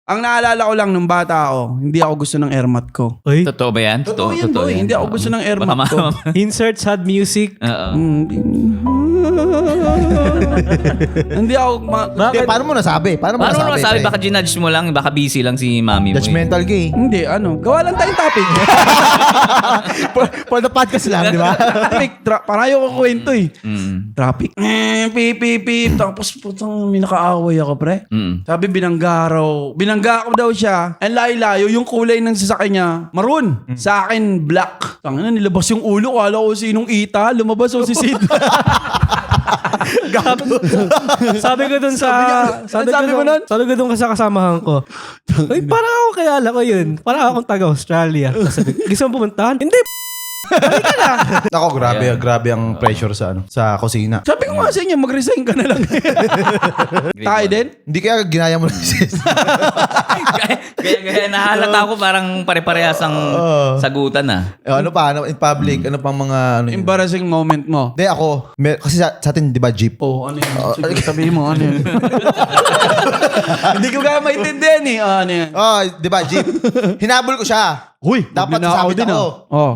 Ang naalala ko lang nung bata ako, hindi ako gusto ng airmat ko. Uy, Totoo ba yan? Totoo yan, boy. Hindi ako gusto ng airmat Baka ko. insert sad music. Oo. Hindi ako... Hindi, paano mo nasabi? Paano mo Paano nasabi? naman sabi? pre? Baka ginudge mo lang, baka busy lang si mami mo. Judgmental gay. Hindi, gawa lang tayong topic. For the podcast lang, di ba? Topic, parayo ko kwento eh. Mm. Traffic. Pip. Tapos putang may nakaaway ako, pre. Mm. Sabi binangga ko daw siya. Ang layo-layo, yung kulay ng sasakyan niya, maroon. Sa akin, black. Tangina, nilabas yung ulo. Kala ko sinong ita. Lumabas o si Sid. Sabi ko dun sabi ko dun sa kasamahan ko. Uy, parang ako kayala ko yun. Parang akong taga-Australia. Sabi, gusto mo pumuntahan? Hindi, Ako, grabe ang pressure sa kusina. Sabi ko nga sa inyo, mag-resign ka na lang. Tayo din? Hindi kaya ginaya mo na sis. Kaya nahalata ko parang pare-parehas ang sagutan Ano pa? Ano, in public? Ano pang mga... Ano yun? Embarrassing moment mo. Hindi, ako. Kasi sa atin, di ba, jeep? Oh, ano yun? Sige, sabihin mo, ano yun? Hindi ko kaya maintindihan eh. Ano yun? Di ba, jeep? Hinabol ko siya. Huy, Dapat magnanakaw sasabit din, ako. Oh.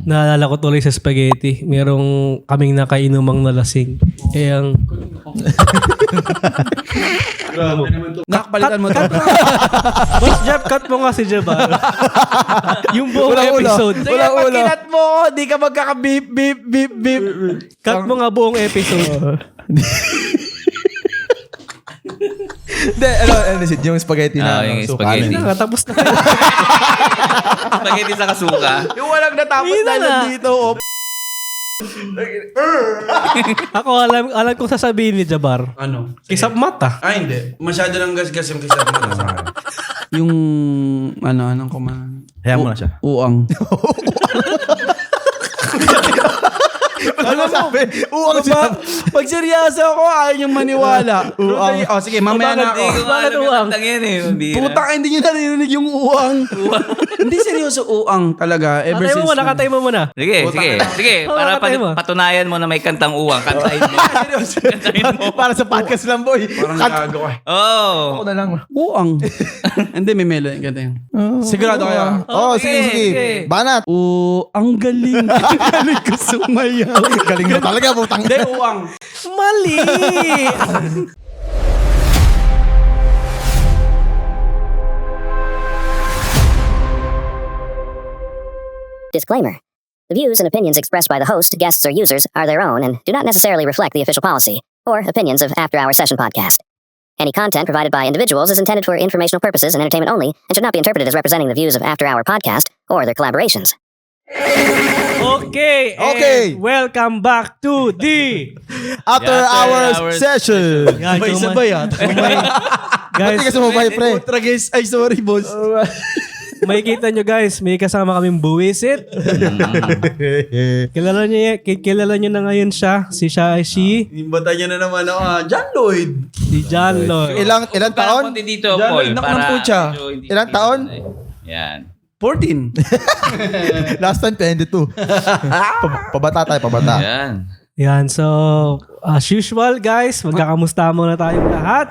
naalala ko tuloy sa spaghetti. Merong kaming nakainomang nalasing. Kaya ang... Nakapalitan mo to. Boss Jeff, cut mo nga si Jeff. Yung buong episode. Sige, pag kinat mo ko, di ka magkaka-beep, beep, beep, beep. Cut mo nga buong episode. Hindi, yung spaghetti na. yung suka. spaghetti. Hindi na, tapos na. Spaghetti sa kasuka. Yung walang natapos Hindi na na. nandito. Oh. Ako alam kong sasabihin ni Jabar. Ano? Kisap mata. Ay, hindi. Masyado lang gas-gas yung kisap mo sa akin. Yung, anong kumain? Hayaan mo na siya. Uang. Ano sabi? Uwang siya. Pag seryoso ako, ayaw niyong maniwala. Oh, sige, mamaya na ako. Bakit uwang? Putang, hindi niyo naririnig yung uang. Hindi seryoso uang talaga. Ever Katay mo since. muna, katay mo muna. Sige. Para katay mo. patunayan mo na may kantang uwang. Kantahin mo. Seryoso. Kantahin mo. Para sa podcast lang, boy. Parang nagago ka. Oh. Ako na lang. Uang. Hindi, may melody. Ganito yun. Sigurado kaya. Sige. Banat. Ang galing. Ang galing ko sumayaw. Galing mo talaga, putang. Hindi, uang. Mali! Disclaimer. The views and opinions expressed by the host, guests, or users are their own and do not necessarily reflect the official policy or opinions of After Hour Session Podcast. Any content provided by individuals is intended for informational purposes and entertainment only and should not be interpreted as representing the views of After Hour Podcast or their collaborations. Okay. And welcome back to the... After hours session. Yan, Sabay-sabay Guys, Hindi ka sumabay, pre. Ultra guys. Ay, sorry, boss. makikita nyo guys, may kasama kaming buwisit. Kilala nyo na ngayon siya. Si siya ay si Imbata niya na naman ako. John Lloyd. si John Lloyd. Ilang taon? Konti dito, Diyan, Paul. nak ng Para putya. medyo hindi- Ilang taon? Yan. 14. Last time, 22. Pabata tayo, pabata. Yan. Yan, so as usual guys, magkakamusta muna tayong lahat.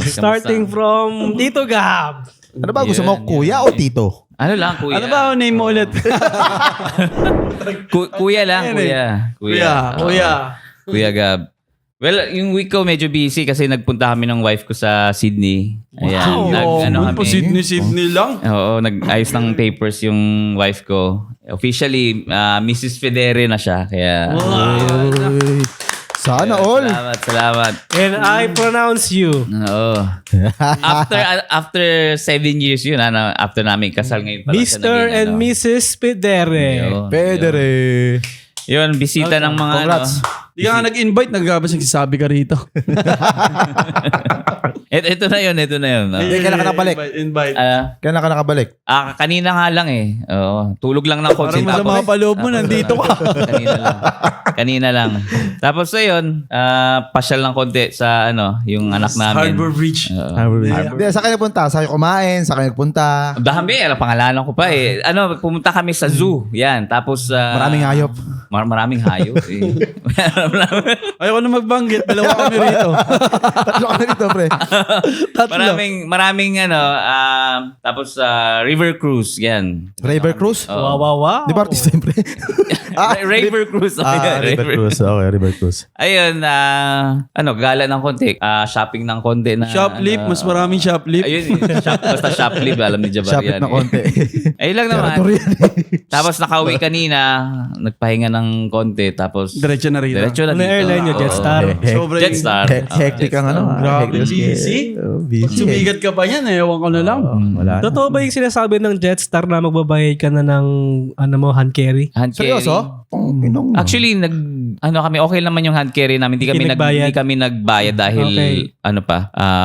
Starting from Tito Gab. Ano ba gusto mo, kuya o tito? Ano lang, kuya? Ano ba ang name mo ulit? Kuya lang, kuya. Kuya Gab. Well, yung week ko medyo busy kasi nagpunta kami ng wife ko sa Sydney. Ayan, Sydney lang. Oo, nag-ayos ng papers yung wife ko. Officially, Mrs. Federe na siya. Kaya, Sana all. salamat. And I pronounce you. Oo. After 7 years yun, after namin kasal ngayon pala siya Mr. naging, and Mrs. Pedere. Pedere. Yun, bisita ng mga Congrats. Di ka nga nag-invite, nagkabas nagsasabi ka rito. Ito na yun. Kailan ka nakabalik? Invite. Kailan ka nakabalik? Kanina nga lang eh. Oo, tulog lang ng konti. Parang masama pa loob mo, nandito ka. Kanina lang. Tapos ayun, pasyal ng konti sa yung anak namin. Harbor Bridge. Hindi, saan kayo nagpunta? Saan kayo kumain? Saan kayo nagpunta? Dami, pangalanan ko pa eh. Pumunta kami sa zoo. Yan. Tapos... Maraming hayop. Maraming hayop eh. Ayoko na magbanggit. Dalawa kami rito. Tatlo ka na dito, pre. maraming tapos river cruise, yan. River Cruise? Oo. Wow. Di ba artista yun, pre? River cruise. River Cruise. Okay, River Cruise. Ayun, gala ng konti. Shopping ng konti na. Shoplift. Mas maraming shoplift. Ayun, basta shoplift, alam ni Jabbar Shopit yan. na konti. Ayun lang naman. Territory yan. Tapos nakauwi kanina, nagpahinga ng konti, tapos Diretso na rito. diretso na Ano dito. airline nyo? Jetstar? Sobrang Jetstar. Hectic ang ano. Grabe, Hectic. busy. Busy. Pag sumigat ka pa yan, ewan ko na lang. Wala na. Totoo ba yung sinasabi ng Jetstar na magbabayad ka na ng hand carry? Hand carry. Seryoso? Actually, kami, okay naman yung hand carry namin. Hindi kami nagbayad dahil, Okay.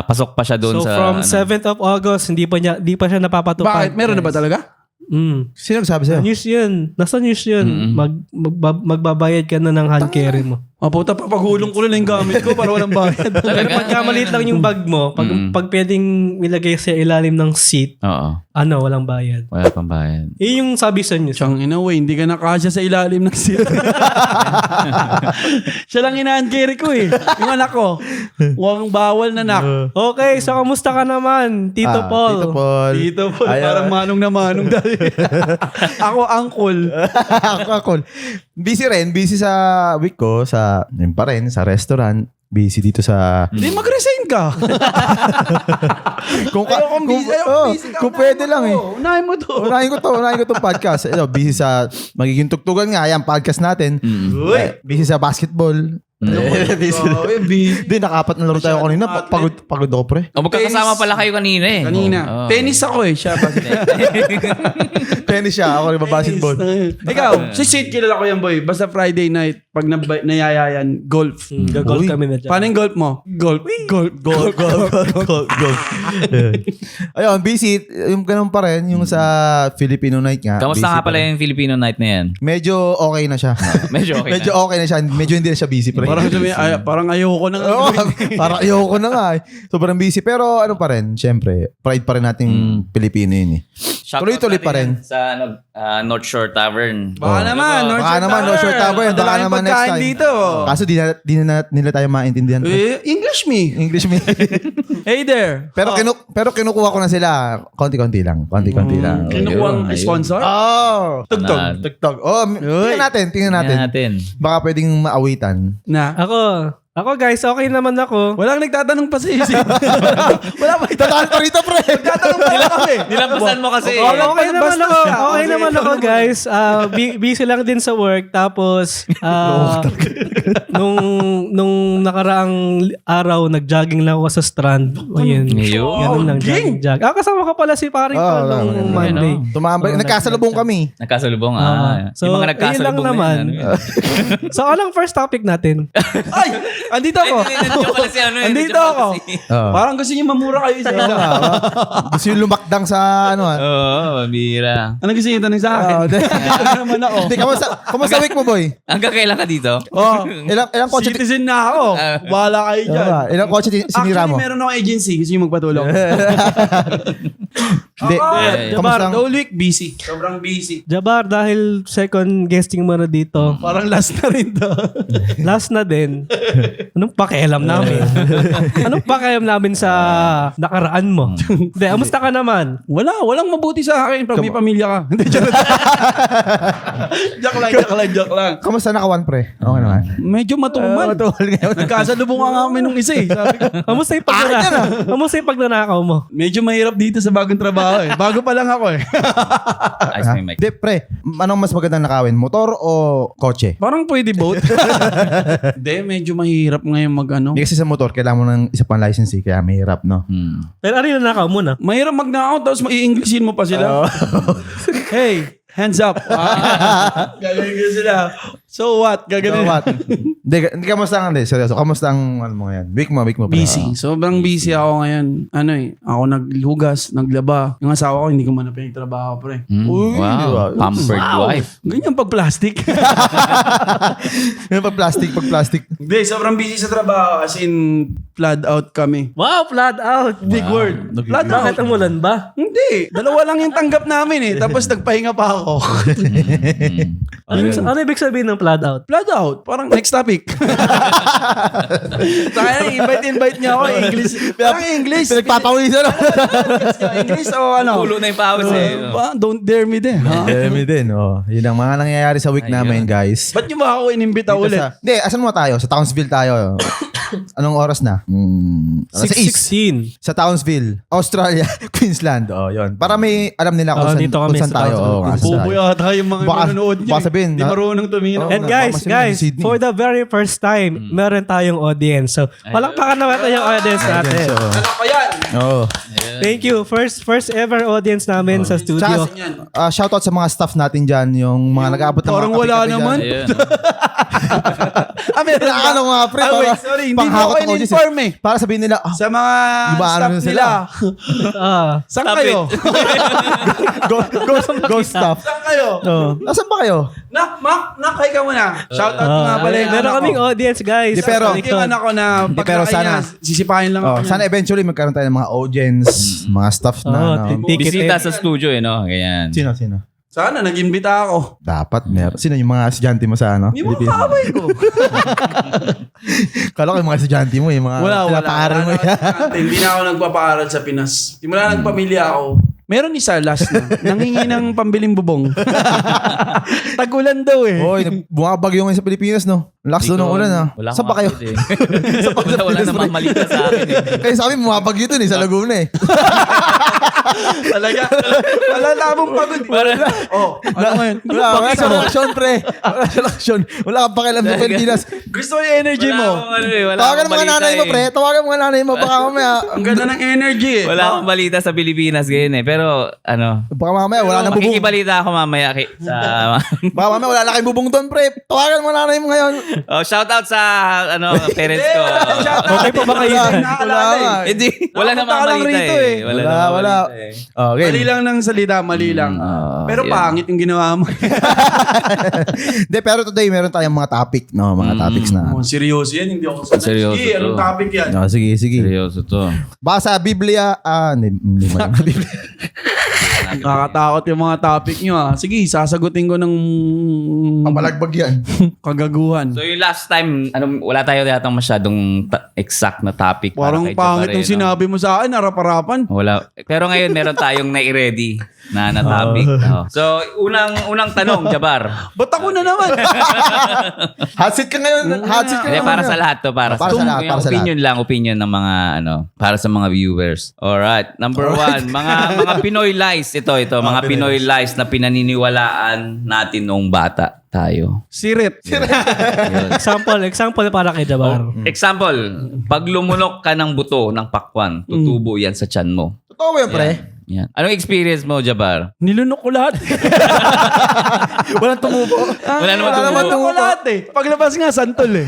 pasok pa siya doon So sa... from 7th of August, hindi pa siya napapatupad. Bakit? Meron na ba talaga? Sino nagsabi sa'yo? News yun. Nasa news yun. Magbabayad ka na ng hand carry mo. Puta, papagulong ko na yung gamit ko para walang bayad. Pero pagka maliit lang yung bag mo, pag pwedeng ilagay sa ilalim ng seat, Oo. walang bayad. Wala pang bayad. Yun yung sabi sa news. Siyang inaway, hindi ka nakasya sa ilalim ng seat. Siya lang ina-hand carry ko eh. Yung anak ko. Huwag bawal na nak. Okay, so kamusta ka naman, Tito Paul? Tito Paul. Dito po, Ayun. parang manong na manong dahil. Ako, uncle. Ako. Busy rin. Busy sa week ko. Yun pa rin. Sa restaurant. Busy dito sa... Hindi, mag-resign ka. Kung busy ka. kung pwede lang eh. Unahin mo to. Unahin ko to podcast. Busy sa magiging tugtugan nga. Yan, podcast natin. Uy. Busy sa basketball. Hindi, nakapat na laro tayo kanina. Pagod ako, pre. O, magkakasama pala kayo kanina eh. Kanina. Oo. Tennis ako eh. Siya ba? Tennis siya. Ako rin basketball. Ikaw, si Sid, kilala ko yan boy. Basta Friday night, pag nayayayan, golf. Gagolf Uy. kami na dyan. Paano yung golf mo? Golf. Ayun, busy. Yung ganun pa rin. Yung sa Filipino night nga. Kamusta busy nga pa pala rin. yung Filipino night na yan? Medyo okay na siya. Medyo okay Medyo na. okay na siya. Medyo hindi na siya busy, pre. Parang ayoko na nga. Oo, parang ayoko na nga eh. Sobrang busy. Pero ano pa rin, syempre, pride pa rin nating Pilipino yun eh. Shoutout Tuloy-tuloy pa natin rin. Sa North Shore Tavern. Baka naman, Baka naman, North Shore Tavern. Baka Madala yung naman next pagkain time. dito. Kaso di na nila tayo maintindihan. English me. English me. Hey there. pero kinukuha ko na sila. Konti-konti lang. Konti-konti lang. Kinukuha ang Ayun. sponsor? Oh! Tugtog. Tugtog. Oh, tingnan Tingnan natin. natin. Baka pwedeng maawitan. Na. Ako guys, okay naman ako. Walang nagtatanong pa sa isip. Wala pa Tataan pa rito, pre! nagtatanong pa lang kami. Nilampasan mo kasi. Okay naman basta ako. siya. Okay Okay, naman ikaw ako, naman. guys. Busy lang din sa work. Tapos, nung nakaraang araw, nag-jogging lang ako sa strand. Ayun. Ayun. Ganun lang, jogging. Kasama ka pala si paring Oo, Paul nung tama. Monday. Tumambay. Nagkasalubong kami. Nagkasalubong. So, yung mga ayun lang nagkasalubong naman. na yan. So, anong first topic natin? Ay! Andito ako. Nandiyan pala si ano eh. Andito nandiyan pala ako. si- Parang gusto niyo mamura kayo isa. Gusto yung lumakdang sa ano ah. Oo, bira. Ano gusto niyo tanong sa akin? Ano naman ako? Hindi, kamusta week mo, boy? Hanggang kailan ka dito? Oh, Ilang kotse citizen na ako. Bahala kayo dyan. Ilang kotse sinira Actually, mo? meron akong agency. Gusto niyo magpatulong? Hindi. Kamusta? Kamusta? The whole week, busy. Sobrang busy. Jabar, dahil second guesting mo na dito, Parang last na rin to. last na din. Anong pakialam namin? Anong pakialam namin sa nakaraan mo? Hindi, amusta ka naman? Walang mabuti sa akin pag may pamilya ka. Hindi, joke lang. Kamusta nakawan, pre? Okay naman. Medyo matumal. Matumal ngayon. Nagkasalubong nga kami nung isa eh. Sabi ko, Kamusta yung Kamusta yung pagnanakaw mo? medyo mahirap dito sa bagong trabaho eh. Bago pa lang ako eh. Ayos mo yung mic. Hindi, pre. Anong mas magandang nakawin? Motor o kotse? Parang pwede both. Hindi, medyo mahirap ngayon mag-ano. Hindi kasi sa motor, kailangan mo ng isa pang license eh. Kaya mahirap, no? Pero ano yung nanakaw mo na? Mahirap magnakaw tapos mai-Englishin mo pa sila. Hey, hands up. Gagawin ko sila. So what? So Gagawin. what? Hindi, kamusta ang seryoso? Kamusta ang ano mo ngayon? Week mo. Busy. Sobrang busy ako ngayon. Ano eh, ako naghugas, naglaba. Yung asawa ko, hindi ko man na pinagtrabaho, pre. Uy, Wow. Pampered wife. Ganyan pag plastic. Yung pag plastic. Hindi, sobrang busy sa trabaho. As in, flood out kami. Wow, flood out! Big word. Flood out. Bakit umulan ba? Hindi. Dalawa lang yung tanggap namin eh. Tapos nagpahinga pa ako. Ano ibig sabihin ng flood out? Flood out. Parang next topic. speak. Saka invite niya ako English. Parang English. Pinagpapawisan. English o ano? Pulo na yung pawis eh. Don't dare me din. Ha? Demi din. Yun ang mga nangyayari sa week namin, guys. Ba't niyo ba ako inimbita ulit? Hindi, asan mo tayo? Sa Townsville tayo. Anong oras na? Sa East. 6:16. Sa Townsville, Australia, Queensland. Yun. Para may alam nila kung saan, dito kami kung saan sa tayo. Townsville. Saan Bobo tayo. yata yung mga manonood niyo. Baka sabihin, Di marunong tumingin. And Oo, guys, baka masama Sydney. for the very first time, meron tayong audience. So, palakpakan naman yung audience natin. Ano pa yan? Oo. Thank you. First ever audience namin sa studio. Shoutout sa mga staff natin dyan, yung mga nag-aabot ng mga Parang wala kape-kape naman. dyan. Ayun. Meron ba? Ano nga, pre? Wait, Para- sorry. Hindi mo panghakot ako ng audience, in-inform eh. Para sabihin nila, Sa mga Iba, ano staff na sila? nila. Saan Stop kayo? ghost staff. Saan kayo? Nasaan ba kayo? Nak, hi ka muna. Shoutout nga pala yung Meron anak kaming ko. audience, guys. Di, pero- Sa Yung likod. anak ko na Di, pag pero nakaya sana- niya, sisipahin lang ako. Sana eventually magkaroon tayo ng mga audience, mga staff na. Ticket Bisita in. sa studio eh, no? Ganyan. Sino? Sana, nag-imbita ako. Dapat meron. Sino yung mga estudyante mo sa ano? Yung mga kaaway ko. Kala ko yung mga estudyante mo, yung mga Wala. pinapaaral mo. Hindi na ako nagpapaaral sa Pinas. Simula nagpamilya ako. Meron isa last na. Nangingi ng pambiling bubong. Tagulan daw eh. Hoy, bumabagyo ngayon sa Pilipinas, no? Ang lakas doon ng ulan, ha? Wala Saan ba kayo? Wala namang malita sa akin eh. Kaya sa amin, bumabagyo dun eh, sa Laguna eh. Talaga. Wala na akong pagod. Ano ngayon? Wala sa action, pre. Wala sa action. Wala kang pakialam sa Pilipinas. Gusto ko yung energy Wala mo. akong ano eh. Wala Tawagan akong mo mga balita nanay mo, eh. pre. Tawagan mo mga nanay mo. Baka mamaya, Ang ganda ng energy eh. Wala akong balita sa Pilipinas ngayon eh. Pero ano, baka mamaya, wala na bubong. makikibalita ako mamaya sa Baka mamaya, wala na kayong bubong doon, pre. Tawagan mo nanay mo ngayon. shout out sa parents ko. Okay po ba kayo? Nakaalala eh. Hindi, wala namang Nakapunta ka lang balita rito eh. eh. Wala. Wala. Okay. Mali lang ng salita, mali lang. Pero yeah. pangit yung ginawa mo. Hindi, pero today, meron tayong mga topic, no? Mga topics na. Oh, seryoso yan, hindi ako sanay. Seryoso Sige, anong to. topic yan? No, sige. Seryoso to. Baka sa Biblia, hindi mo lang. Biblia. Nakakatakot yung mga topic nyo ah. Sige, sasagutin ko ng Pamalagbag yan. kagaguhan. So yung last time, wala tayo yatang masyadong exact na topic. para Parang kay pangit Jabare, yung sinabi mo sa akin, harap-harapan. Wala. Pero ngayon meron tayong nai-ready na topic. So unang tanong, Jabar. Ba't ako na naman? Hot seat ka ngayon. Hot seat ka Hindi, ngayon. para sa lahat to. Para Para sa lahat, yung para sa opinion lang, opinion ng mga para sa mga viewers. Alright. Number one, mga Pinoy lies. Ito. Mga Pinoy lies na pinaniniwalaan natin noong bata tayo. Sirit. Example para kay Jabar. Example, pag lumunok ka ng buto ng pakwan, tutubo yan sa tiyan mo. Totoo ba yun, pre? Yan. Anong experience mo, Jabar? Nilunok ko lahat. Walang tumubo. Wala naman Nilunok tumubo. ko lahat eh. Paglabas nga, santol eh.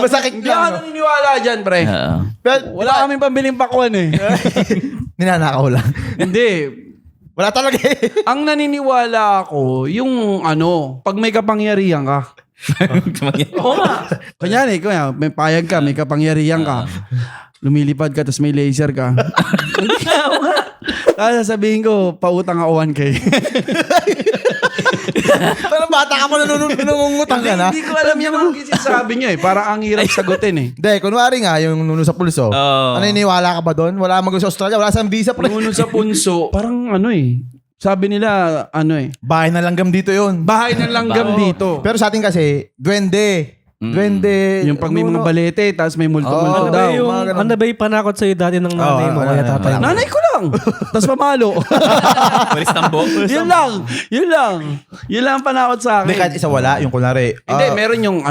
Masakit Hindi ako lang. naniniwala dyan, pre. Pero, Wala kaming pambiling pakwan eh. ninanakaw lang. Hindi. Wala talaga eh. Ang naniniwala ako, yung pag may kapangyarihan ka. Oo nga. Kunyari, may payag ka, may kapangyarihan ka. Lumilipad ka, tapos may laser ka. Hindi ka, oo nga. Tapos sasabihin ko, pautang ako 1K. Pero bata ka mo nangungutang ka na. Hindi ko alam yung mga sinasabi niyo eh. Parang ang hirap sagutin eh. Hindi, kunwari nga, yung nuno sa pulso. Oo. Naniniwala ka ba doon? Wala mag sa Australia, wala sa visa, pre. Nuno sa punso, parang sabi nila, Bahay na langgam dito yun. bahay ng langgam dito. Pero sa atin kasi, duwende. Duwende. Yung pag may mga balete, tapos may multo-multo Oo. daw. mga ganun. Ano ba yung panakot sa'yo dati ng nanay mo? Kaya tatay mo? Nanay ko lang. Tapos pamalo. Walis tambo. Yun lang ang panakot sa Hindi, akin. kahit isa wala. Yung kunwari. Hindi, meron yung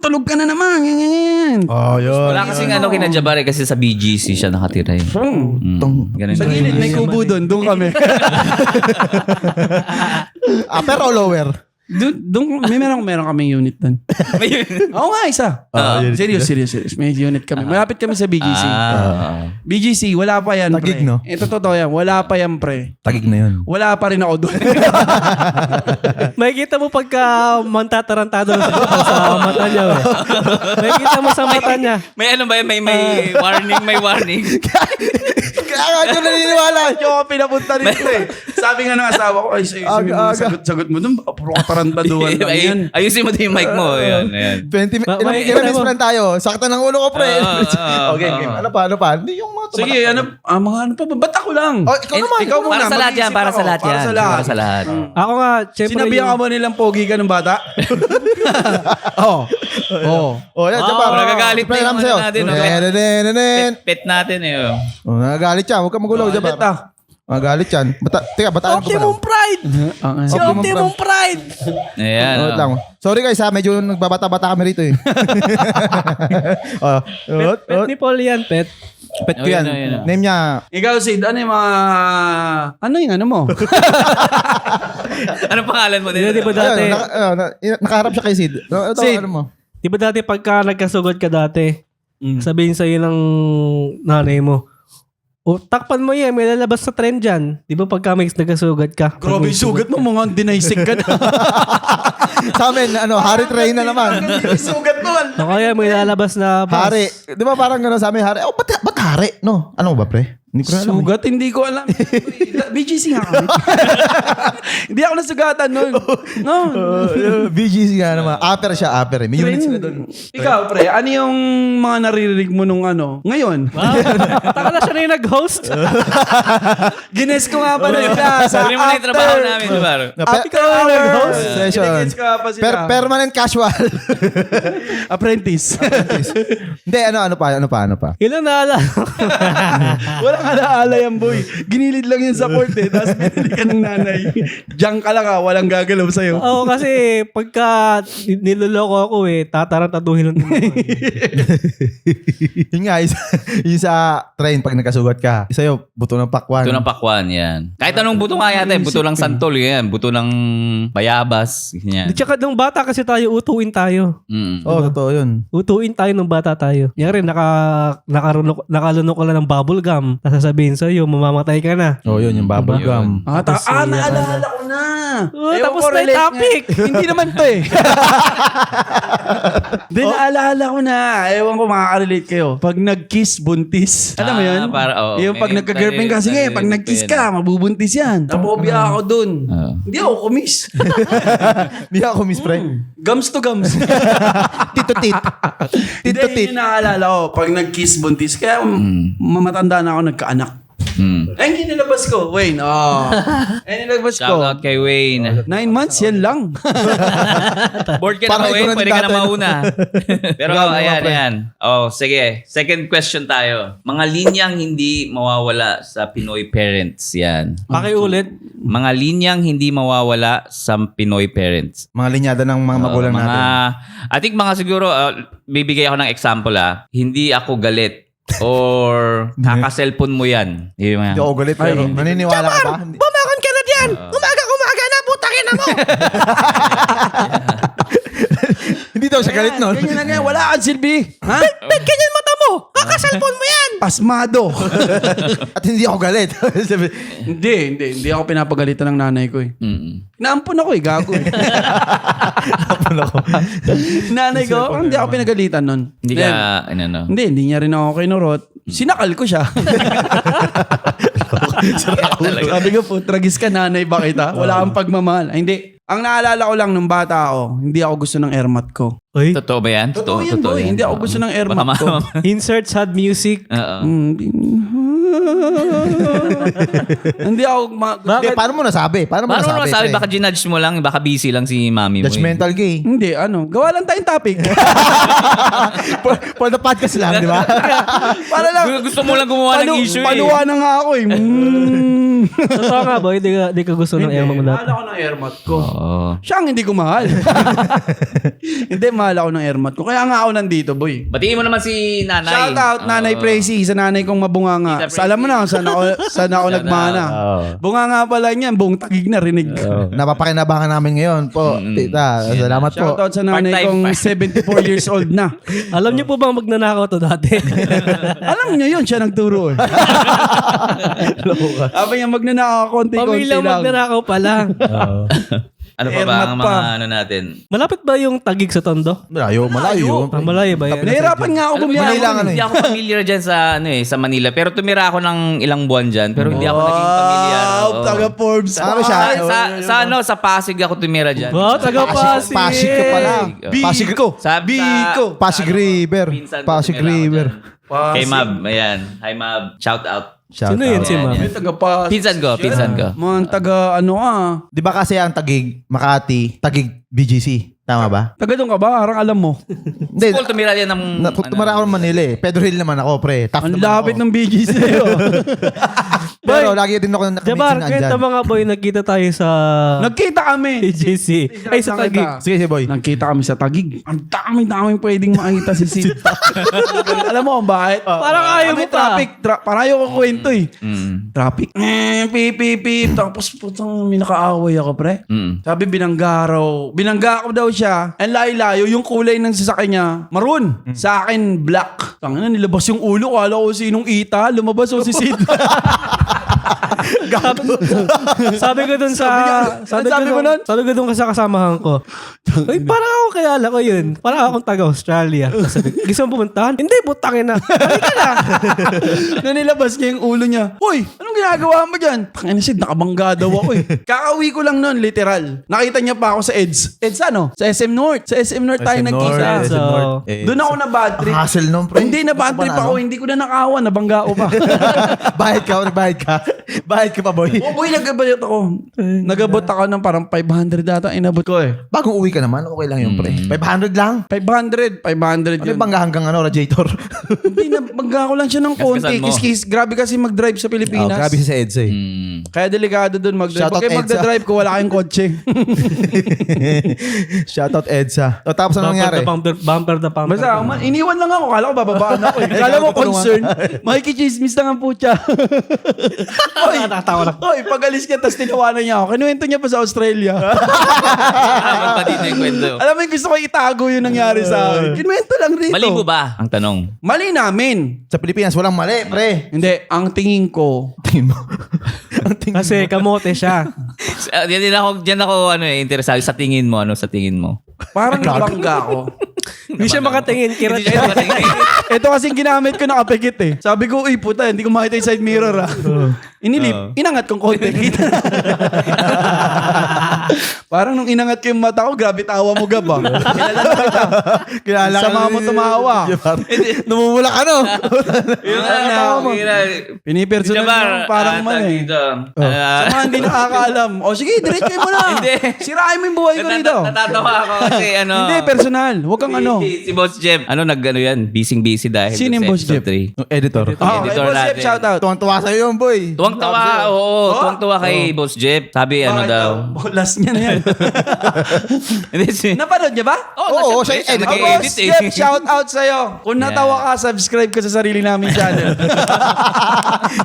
tulog ka na naman. Ganyan. Oh, yun. Wala kasing kina Jabar kasi sa BGC siya nakatira eh. Ganun. Sa gilid, may kubo doon. Doon kami. Upper o lower? Doon, meron kaming unit doon. Oo nga, isa. Serious. May unit kami. Malapit kami sa BGC. BGC, wala pa yan, Tagig, pre. no? Ito totoo yan. Wala pa yan, pre. Tagig na yun. Wala pa rin ako doon. Makikita mo pagka mantatarantado na sa mata niya. Eh. Makikita mo sa mata niya. May ba yun? May warning. Kaya nga ko naniniwala. Yung ako pinapunta rito eh. Sabi nga ng asawa ko, ay, sagot mo doon. Puro ka Tatarantaduhan lang yan. Ayusin mo din yung mic mo. Ayan. 20 Ma- ilang may- ilang minutes pa lang tayo. Sakta ng ulo ko, pre. Okay, oo. game. Ano pa? Hindi yung mga Sige, mga ano pa ba? Ba't ako lang? Oh, ikaw naman. Ikaw muna. Para sa lahat yan. mag-isip Para ako. sa lahat yan. Para sa lahat. Para sa lahat. Ako nga, syempre Sinabihan ka ba nilang pogi ka ng bata? Oo. Oo. Oh, yan, dyan pa. Nagagalit na yung ano natin, no? Pet natin eh. Oh, nagagalit yan. Huwag ka magulo dyan, Ulit pa. Nagagalit yan. Teka, bataan ko ba? Optimum Pride! Si Optimum Pride! Ayan. Wait lang. Sorry guys ha, medyo nagbabata-bata kami rito eh. Pet ni Paul yan, pet. Pet ko yan. Ayun. Name niya. Ikaw, Sid, ano yung mga... Ano yung ano mo? Anong pangalan mo din? Di ba dati, Nakaharap siya kay Sid. Sid. Ano mo? di ba dati pagka nagkasugod ka dati, sabihin sa'yo ng nanay mo, o takpan mo yan, may lalabas sa trend dyan. Di ba pagka may nagkasugod ka? Grabe yung sugat mo, mga dinaisig ka na. Sa amin, Hari Train na naman. Sugat mo. O kaya may lalabas na bus. Hari. Di ba parang gano'n sa amin, Hari? Oh, ba't Hari? No. Ano ba, pre? Hindi ko na alam. Sugat, hindi ko alam. BGC nga kami. Hindi ako nasugatan nun. No. BGC nga naman. Upper siya, upper eh. May unit sila doon. Ikaw, pre, ano yung mga naririnig mo nung ano? Ngayon. Wow. Taka na siya na yung nag-host. Gines ko nga pala sila sa Sabi mo na yung trabaho namin, di ba? After hours. Session. Gines ko nga pa sila. Permanent casual. Apprentice. Hindi, ano pa? Ilan naalala? Walang alaala yan, boy. Ginilid lang yan sa court eh. Tapos binili ka ng nanay. Diyan ka lang walang gagalaw sa'yo. Oo, kasi pagka niloloko ako tatarantaduhin lang. Yun nga, yung sa train pag nagkasugat ka. Sa'yo, buto ng pakwan. Buto ng pakwan, yan. Kahit anong buto nga yata, buto ng santol, yan. Buto ng bayabas, yan. Di tsaka nung bata kasi tayo, utuin tayo. Oo, totoo yun. Utuin tayo nung bata tayo. Yan rin, nakalunok ka lang ng bubble gum. Sasabihin sa'yo, mamamatay ka na. Oo, yun, yung bubble gum. Naalala ko na. Ewan tapos ko, na yung relate topic. nga. Hindi naman to eh. Hindi, naalala ko na. Ewan ko, makaka-relate kayo. Pag nag-kiss, buntis. Alam mo yun? Yung pag nagka-girlfriend ka, sige, pag nag-kiss ka, mabubuntis yan. Napobya ako dun. Hindi ako kumis. Hindi ako miss pre. Gums to gums. Tit-to-tit. Hindi, Tit-to-tit. yun yung naalala ko. Pag nag-kiss, buntis. Kaya mamatanda na ako, nagkaanak. Eh, hindi nilabas ko. Wayne, nilabas ko. Shout out kay Wayne. 9 months, yan lang. Board ka Parang na, Wayne. ikaw na Pwede ka na dati. mauna. Pero ayan. Oh, sige. Second question tayo. Mga linyang hindi mawawala sa Pinoy parents. Yan. Pakiulit. Mga linyang hindi mawawala sa Pinoy parents. Mga linyada ng mga magulang natin. I think mga siguro, bibigay ako ng example Hindi ako galit. Or kaka-cellphone mo yan. Yung Hindi mga, ako galit pero naniniwala ka ba? Hindi. Bumakon ka na dyan! Umaga na, putakin na mo! Hindi daw siya galit nun. Ganyan na ganyan. Wala kang silbi. Ha? Ba't ganyan mata mo? Kaka-cellphone mo yan! Pasmado. At hindi ako galit. Hindi ako pinapagalitan ng nanay ko eh. Naampun ako gago eh. Nanay ko, hindi ako pinagalitan nun. hindi ka, Hindi niya rin ako kinurot. Sinakal ko siya. Sabi ko po, tragis ka nanay, bakit ha? Wala kang pagmamahal. Ay, hindi. Ang naalala ko lang nung bata ako, hindi ako gusto ng airmat ko. Oy, Totoo ba yan? Totoo yan, boy. Hindi ako gusto ng airmat ko. insert sad music. Hindi ako... Hindi, paano mo nasabi? Paano mo Paano mo nasabi? nasabi? Baka ginudge mo lang, baka busy lang si mami mo. Judgmental gay. Hindi, gawa lang tayong topic. For the podcast lang, di ba? Para lang. Gusto mo lang gumawa ng issue Paluwa na nga ako eh. Totoo nga boy, di ka gusto ng airman mo dati. Mahal ako ng airmat ko. Oo. Siya ang hindi ko mahal. Hindi, mahal ako ng airmat ko. Kaya nga ako nandito, boy. Batiin mo naman si nanay. Shout out, Nanay Presi, sa nanay kong mabunganga. Tita Alam mo na, saan ako nagmana. Bunganga pala niyan, buong tagig na rinig. Napapakinabangan namin ngayon po. Tita, salamat po. Shout out sa nanay kong 74 years old na. Alam niyo po bang magnanakaw to dati? Alam niya yun, siya nagturo eh. Sabi niya, magnanakaw konti-konti Pamilyang lang. magnanakaw pala. Ano pa ba ang Ermat pa. mga ano natin? Malapit ba yung Tagig sa Tondo? Malayo. Malayo ba yan? Nahirapan nga ako bumiyahe. Manila ang ano eh. Hindi ako familiar dyan sa Manila. Pero tumira ako ng ilang buwan dyan. Pero hindi ako naging familiar. Wow, Oo. taga Forbes. Ano siya? Sa Pasig ako tumira dyan. Wow, taga Pasig. Pasig ka pala. Pasig Biko. Biko. Pasig River. Pinsan ko Pasig tumira ako River. dyan. Kay Mab, ayan. Hi Mab, shout out. Shout Sino yun out. si Ma'am? May taga Pasig. Pinsan ko. Mga taga ano Di ba kasi ang Tagig, Makati, Tagig BGC? Tama ba? Taga doon ka ba? Arang alam mo. Hindi. School tumira yan ng... Tumara ako ng Manila eh. Pedro Hill naman ako, pre. Tough Ang naman lapit ako. ng BGC sa'yo. Pero lagi din ako nakamitin Jabar, na kwenta andyan. mga boy, nagkita tayo sa Nagkita kami. AJC. Ay, sa Tagig. Sige, si boy. Nagkita kami sa Tagig. Ang daming pwedeng makita si Sid. Alam mo kung bakit? Parang ayaw mo May pa. traffic. Parang ayaw ko kwento eh. Mm. Traffic. Pip. Tapos putang may nakaaway ako, pre. Mm. Sabi binangga raw. Binangga ko daw siya. Ang layo-layo. Yung kulay ng sasakyan niya, maroon. Sa akin, black. Tangina, nilabas yung ulo. Kala ko sinong ita. Lumabas o si Sid. Sabi ko dun sa... sabi mo nun? Sabi ko dun sa kasamahan ko. Ay, parang ako kilala ko yun. Parang akong taga-Australia. Sabi, gusto mo pumuntahan? Hindi, putangin na. Halika na. Na nilabas niya yung ulo niya. Hoy, anong ginagawa mo dyan? Tangina Sid, nakabangga daw ako eh. Kakauwi ko lang nun, literal. Nakita niya pa ako sa EDS. EDS ano? Sa SM North. Sa SM North tayo SM nagkita. North, SM So, North. Eh, Doon ako na bad trip. hassle nun, pre. Hindi na bad Gusto trip pa na, ako. ano? Hindi ko na nakawan. Nabangga ako pa. Bayad ka, nagbayad ka. Bayad ka pa, boy. Oh boy, nagabot ako. Nagabot ako ng parang 500 data. Inabot ko eh. Bagong uwi ka naman, okay lang yun, pre. 500 lang. 500 Ano yun. yung bangga hanggang ano, radiator? Hindi na, bangga ko lang siya ng konti. Kaskasan mo. Kiss-kiss. Grabe kasi mag-drive sa Oh, Pilipinas. grabe si Edsa eh. Mm. Kaya delikado doon mag-drive. Shoutout Pag kayo Edsa. magdadrive ko, wala kayong kotse. Shoutout Edsa. O, tapos ano nangyari? Bumper the bumper. Basta, iniwan lang ako. Kala ko bababaan ako eh. Kala mo concern. Makikichismis lang ang putya. Oy, Natatawa lang. Oy, pag-alis ka, tapos tinawanan niya ako. Kinuwento niya pa sa Australia. Dapat pa dito yung kwento. Alam mo yung gusto ko itago yung nangyari sa akin. Kinuwento lang rito. Mali mo ba? Ang tanong. Mali namin. Sa Pilipinas, walang mali, pre. Hindi, ang tingin ko, Tingin mo. Ang tingin Kasi kamote siya. Diyan ako interesado sa tingin mo. Ano sa tingin mo? parang nabangga ako. Hindi siya makatingin. Kirat Hindi siya makatingin. Ito kasing ginamit ko nakapikit eh. Sabi ko, uy puta, hindi ko makita yung side mirror ah. Inilip, inangat kong konti. Kita na. Parang nung inangat ko yung mata ko, grabe tawa mo gab ah. Kilala na kita. Kilala ka Sama mo ni- tumawa. Namumula ka, no? Yung Pinipersonal yung parang man eh. Sa mga hindi nakakaalam. O sige, diretso mo na. Hindi. Sirain mo yung buhay ko rito. Natatawa ako kasi Hindi, personal. Huwag kang ano. Si Boss Jeff. Yan? Busy dahil. Sino yung sa Boss episode Jeff? 3. Yung editor. Ah, Editor Boss Jeff, natin. shout out. Tuwang-tuwa sa'yo yun, boy. Tuwang-tawa, tuwang-tawa kay Boss Jeff. Sabi Bakit daw. Last niya na yan. Hindi, Napanood niya ba? Oo, siya siya yung nag-edit Boss Jeff, shout out sa'yo. Kung natawa ka, subscribe ka sa sarili naming channel.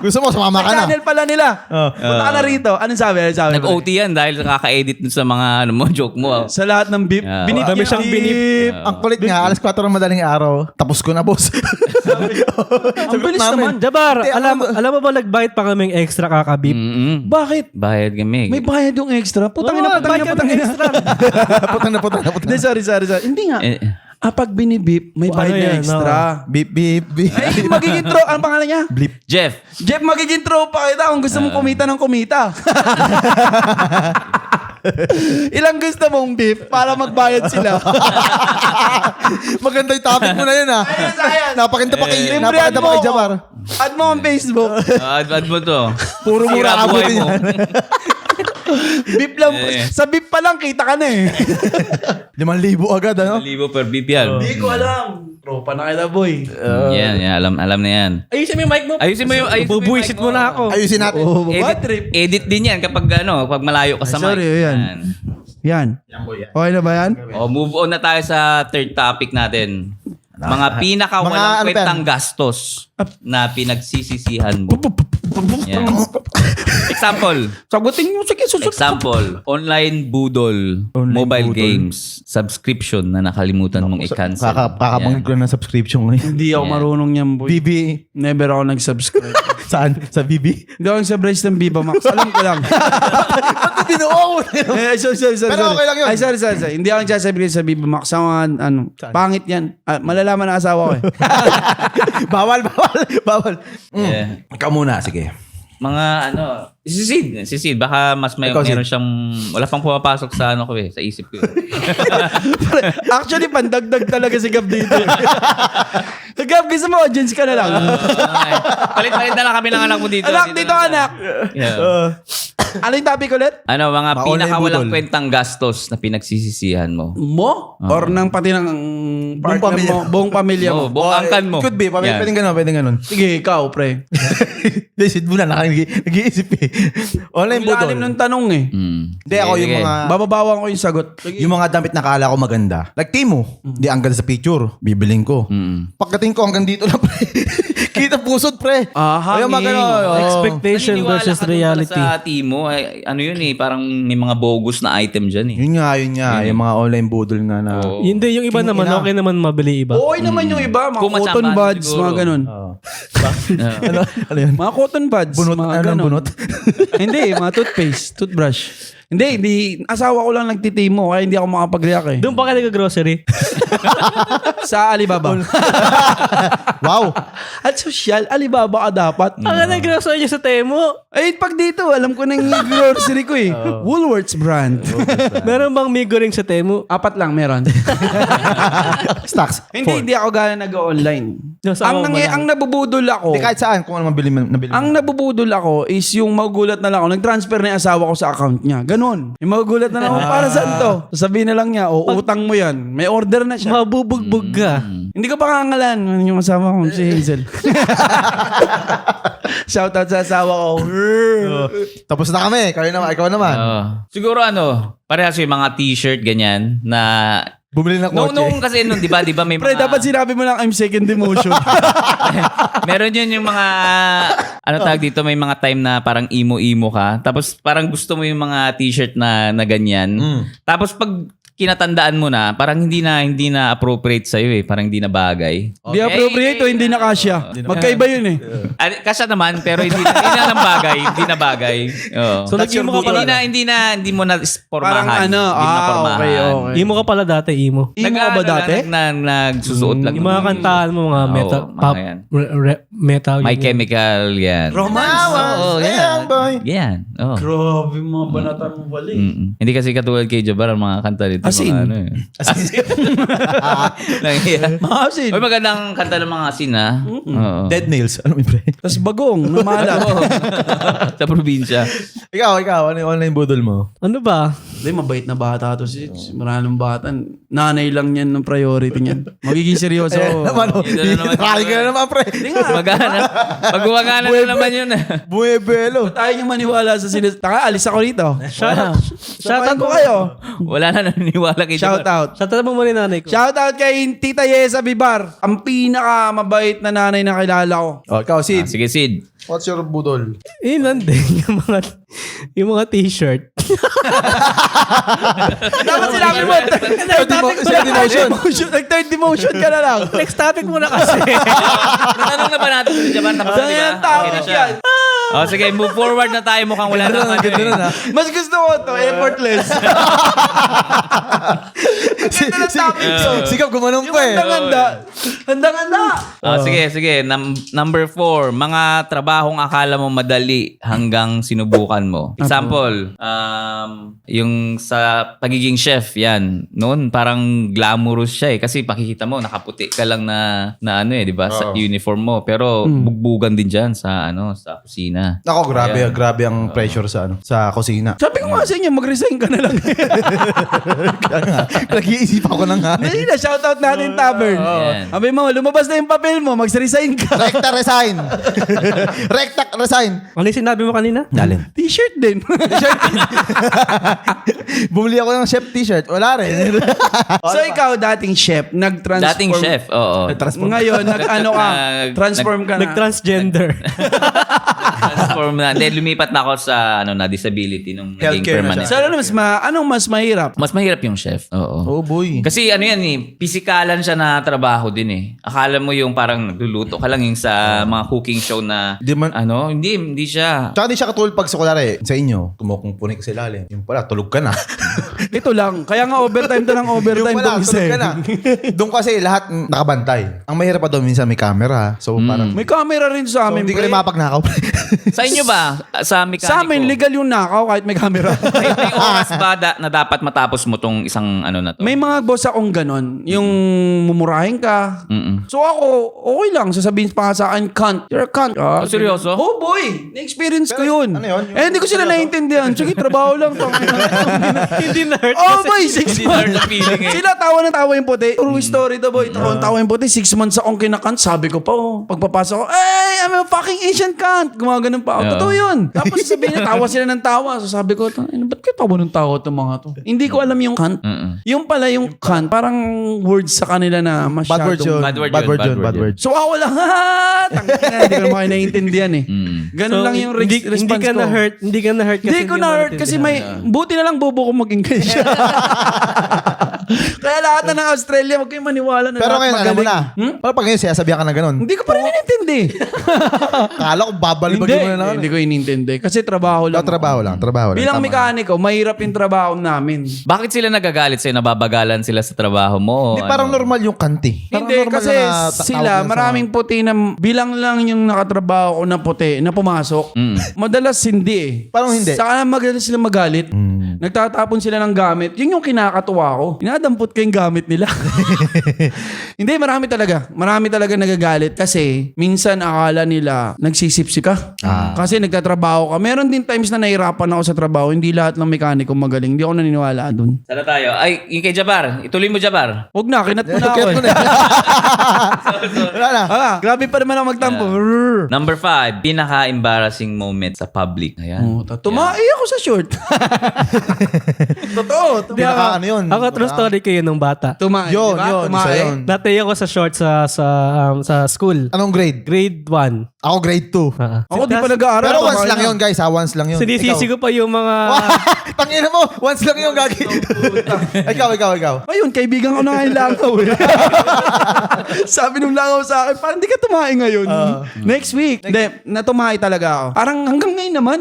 Gusto mo, sumama ka na. Channel pala nila. Punta ka na rito. Anong sabi? Nag-OT yan dahil nakaka-edit dun sa mga joke mo. Sa lahat ng beep. Yeah. Binip Dami niya siyang binip. Ang kulit nga, alas 4 ng madaling araw. Tapos ko na, boss. Ang bilis naman. Jabar, Hindi, alam mo ba nagbayad pa kaming extra kakabip? Bakit? Bayad kami. May bayad yung extra. Putang ina, putang ina, putang ina. putang na. Hindi, sorry. Hindi nga. Pag binibip, may Ano bayad na yan, extra. Beep, beep, beep. Ay, magiging throw. Ang pangalan niya? Jeff. Jeff, magiging throw pa kita kung gusto mong kumita ng kumita. Ilang gusto mong beef para magbayad sila. Maganda yung topic mo na yun, ha? Ayan. Napakita pa kay, Limbrehan napakita pa kay Jabar. Add mo ang Facebook. Add mo to. Puro mura Sira buhay abutin mo. yan. Beef lang. Sa beef pa lang, kita ka na eh. 5,000 agad, ano? 1,000 per beep yan. Hindi ko alam. Tropa na kita, boy. Yan, alam na yan. Ayusin mo yung mic mo. Ayusin mo yung Bubuisit mo na ako. Ayusin natin. Oh, bad trip. Edit din yan kapag pag malayo ka sa mic. Sorry, yan. Yan. Okay na ba yan? Move on na tayo sa third topic natin. Mga pinakawalang ano pa yan? kwentang gastos na pinagsisisihan mo. Yan. Example. Sagutin mo. Sige, susunod. Example. Online budol. Online mobile budol. games. Subscription na nakalimutan mong i-cancel. Kakabanggit ko na subscription ko. Hindi ako marunong yan, boy. BB. Never ako nag-subscribe. Saan? Sa BB? Hindi ako nag-subscribe ng Viva Max. Alam ko lang. Ba't binuo mo? Sorry. Pero okay lang yun. Ay, sorry. Hindi ako nag-subscribe sa Viva Max. Pangit yan. Malalaman ng asawa ko eh. Bawal. Yeah. Ikaw muna, sige. Mga si Sid, baka mas Ikaw, meron Sid. siyang, wala pang pumapasok sa sa isip ko. Actually, pandagdag talaga si Gab dito. Gab, gusto mo audience ka na lang. Palit-palit na lang kami ng anak mo dito. Anak, dito anak. Yeah. Ano yung topic ulit? Mga Mga pinakawalang online kwentang gastos na pinagsisisihan mo. Mo? Or ng pati ng partner pamilya. mo? Buong pamilya mo? Buong angkan mo. Could be. Yeah. Pwedeng ganun. Sige, ikaw, pre. Desid mo na, nag-iisip eh. Online Ang lalim budol. ng tanong eh. Hindi ako yung mga... Bababawan ko yung sagot. Yung mga damit na kala ko maganda. Like Timo. Di ang ganda sa picture. Bibiling ko. Pagdating ko hanggang dito lang, pre. Kita pusod, pre. Hanging. Ayun, magano. Expectation Naniniwala versus ka dun pala reality. Sa Timo, ay, ano yun eh, parang may mga bogus na item dyan eh. Yun nga. Yung mga online budol nga na... Oo. Hindi, yung iba naman, Ina. okay naman mabili iba. Okay naman yung iba. Mga Kung cotton matsambahan buds, siguro. mga ganun. ano yun? Mga cotton buds. Bunot, mga ano ganun. bunot? Hindi, mga toothpaste, toothbrush. Hindi. Asawa ko lang nagtitimo kaya hindi ako makapag-react eh. Doon pa ka nag-grocery. Sa Alibaba. Wow. At social, Alibaba ka dapat. Ang nag-grocery niya sa Temo. Ay, pag dito, alam ko na yung grocery ko eh. Woolworths brand. Meron bang Migo ring sa Temo? 4 lang meron. Stocks. Hindi ako gana nag-online. Yung sa ako Ang nabubudol ako, Hindi kahit saan. Kung ano mabili mo. ang nabubudol ako is yung magugulat na lang ako, nag-transfer na yung asawa ko sa account niya. Ganon. Yung magugulat na lang ako, para saan to? Sabihin na lang niya, utang mo yan. May order na siya. Mabubugbog ka. Hindi ko pa kangalan. Yung asawa ko, si Hazel. Shoutout sa asawa ko. Tapos na kami. Ikaw naman. Siguro parehas yung mga t-shirt ganyan na Bumili ng kotse. Noong kasi di ba may Pre, mga dapat sinabi mo lang, I'm second demotion. meron yun yung mga tawag dito, may mga time na parang emo ka. Tapos parang gusto mo yung mga t-shirt na ganyan. Tapos pag kinatandaan mo na, parang hindi na appropriate sa iyo eh, parang hindi na bagay. Di appropriate o hindi na kasya. Magkaiba yun eh. Kasya naman pero hindi na ng bagay, hindi na bagay. Oo. So, nag-imo ka pala. Hindi mo na pormahan. Parang Hindi mo na pormahan. okay. Imo ka pala dati, imo. Imo ka ba dati? Nagsusuot lang. Yung mga kantahan mo, mga metal, mga pop, yan. metal. My yun. Chemical, yan. Romance. Oo, yan. Yan. Oo. Grabe, mga banatan mo pala eh. Hindi kasi katulad kay Jabbar ang mga kanta dito. Asin. Mga Asin. Maasin. Uy, magandang kanta ng mga asin ha. Oo. Dead nails. Ano yung pre? Tapos bagong, namala. Sa probinsya. Ikaw. Ano yung online budol mo? Ano ba? Hindi, mabait na bata to si maraming bata. Nanay lang yan ng priority niyan. Magiging seryoso. Naman, Yun na naman. Kali ka na naman, pre. Pagwaganan na naman yun. Buebelo. Tayo yung maniwala sa sinis. Taka, alis ako rito. Shoutout ko kayo. Wala na naniniwala kay Jabbar. Shoutout. Shoutout mo muna nanay ko. Shoutout kay Tita Yesa Bibar. Ang pinaka mabait na nanay na kilala ko. Ikaw, Sid. Sige, Sid. What's your budol? Yun lang din. Yung mga t-shirt. Dapat sinabi mo. Nag-third demotion ka na lang. Next topic muna kasi. Tanong na ba natin si Jabbar? Tapos na, di ba? Ang tawag Okay na siya. yan. Sige, move forward na tayo. Mukhang wala na ano eh. Mas gusto ko to, effortless. Ganda ng topic ko. Sigap, gumanong Yung pa eh. handang-handa. Handang-handa. Sige. Number 4, mga trabahong akala mo madali hanggang sinubukan mo. Example, yung sa pagiging chef, yan. Noon, parang glamorous siya eh. Kasi pakikita mo, nakaputi ka lang na ano eh, di ba? Sa uniform mo. Pero bugbugan din dyan sa kusina. Ako, grabe ang pressure sa kusina. Sabi ko nga sa inyo, mag-resign ka na lang. Nag-iisip ako na nga. Dali na, shoutout natin tavern. Yan. Sabi mo, lumabas na yung papel mo, mag-resign ka. Rekta resign. Rekta resign. Ano yung sinabi mo kanina? Dalin. T-shirt din. Bumili ako ng chef t-shirt. Wala rin. So ikaw, dating chef, nag-transform. Dating chef, oo. Ngayon, nag-ano ka, transform ka na. Nag-transgender. Transform na. Then lumipat na ako sa disability nung naging Healthcare na permanent. So, anong mas mahirap? Mas mahirap yung chef. Oo. Oh boy. Kasi pisikalan siya na trabaho din eh. Akala mo yung parang nagluluto ka lang yung sa mga cooking show na Di man- hindi siya. Tsaka di siya katulad pag sa inyo, tumukong-punik sa ilalim. Yung pala, tulog ka na. Ito lang. Kaya nga overtime to ng Yung overtime pala, tong isa. tulog ka na. Doon kasi lahat nakabantay. Ang mahirap pa doon, minsan may camera. So parang, May camera rin sa so, amin. hindi ka pre. rin mapagnakaw. Sa inyo ba? Sa mekaniko? Sa amin, legal yung nakaw kahit may camera. May oras ba na dapat matapos mo tong isang na to? May mga boss akong ganon. Yung mumurahin ka. Mm-mm. So ako, okay lang. Sasabihin pa nga sa akin, cunt. You're a cunt. seryoso? Oh boy! Na-experience ko Pero, yun. ano yun? Yung- Hindi ko sila naiintindihan. Sige, trabaho lang. Hindi na-hurt Oh kasi. boy, 6 Hindi na months. na feeling eh. Sila tawa na tawa yung puti. True story to boy. Tawa yung puti. 6 months akong kinakant. Sabi ko pa, pagpapasok ko, I'm a fucking Asian cunt. Gumaganon pa ako. Yeah. Totoo yun. Tapos sabihin niya, tawa sila ng tawa. So sabi ko, ba't kayo tawa ng tawa itong mga to? Hindi ko alam yung cunt. Yung pala yung cunt, parang words sa kanila na Bad words yun. masyadong... Bad word yun. Bad word. So ako lang, tangina, hindi ko naman kayo naiintindihan eh. Ganun lang yung response ko. Hindi ka na-hurt kasi Hindi ko na-hurt kasi may... Buti na lang bobo ko mag-English. Kaya lahat na ng Australia, huwag kayong maniwala na Pero lahat ngayon, alam mo magaling. na. Pero pag ngayon, sasabihan ka na ganun. Hindi ko pa rin inintindi. Kala ko babalibag mo na lang. Hindi ko inintindi. Kasi trabaho lang. Trabaho lang. Bilang Tama. mekaniko, mahirap yung trabaho namin. Bakit sila nagagalit sa'yo? Nababagalan sila sa trabaho mo? Hindi, parang normal yung kanti. Parang Hindi, normal kasi na tawag sila, nila sa- maraming puti na, bilang lang yung nakatrabaho ko na puti, na pumasok. Madalas hindi eh. Parang hindi. Saka madalas sila magalit. Nagtatapon sila ng gamit. Yun yung kinakatuwa ko. Inadampot ko yung gamit nila. Hindi, marami talaga. Marami talaga nagagalit kasi minsan akala nila nagsisipsi ka. Kasi nagtatrabaho ka. Meron din times na nahirapan ako sa trabaho. Hindi lahat ng mekaniko magaling. Hindi ako naniniwala dun. Sana tayo. Ay, yung kay Jabar. Ituloy mo, Jabar. Huwag na, kinat mo na ako. Kaya ko eh. na. Wala na. Grabe pa naman ako magtampo. Number 5, pinaka-embarrassing moment sa public. Ayan. Tumai ako sa short. Totoo. Pinaka ano yun. Ako true story ko yun nung bata. Tumai. Yun, diba? yun. Tumai. Isa yun. Dati ako sa short sa school. Anong grade? Grade 1. Ako grade 2. Ako di pa nag-aaral. Pero Tumai once lang na. yun, guys. Once lang yun. Sinisisi ko pa yung mga... Tangina mo. Once lang yun, gagi. Ikaw. Ayun, kaibigan ko na nga yung langaw eh. Sabi nung langaw sa akin, parang di ka tumae ngayon. Next week. Hindi, natumae talaga ako. Parang hanggang ngayon naman.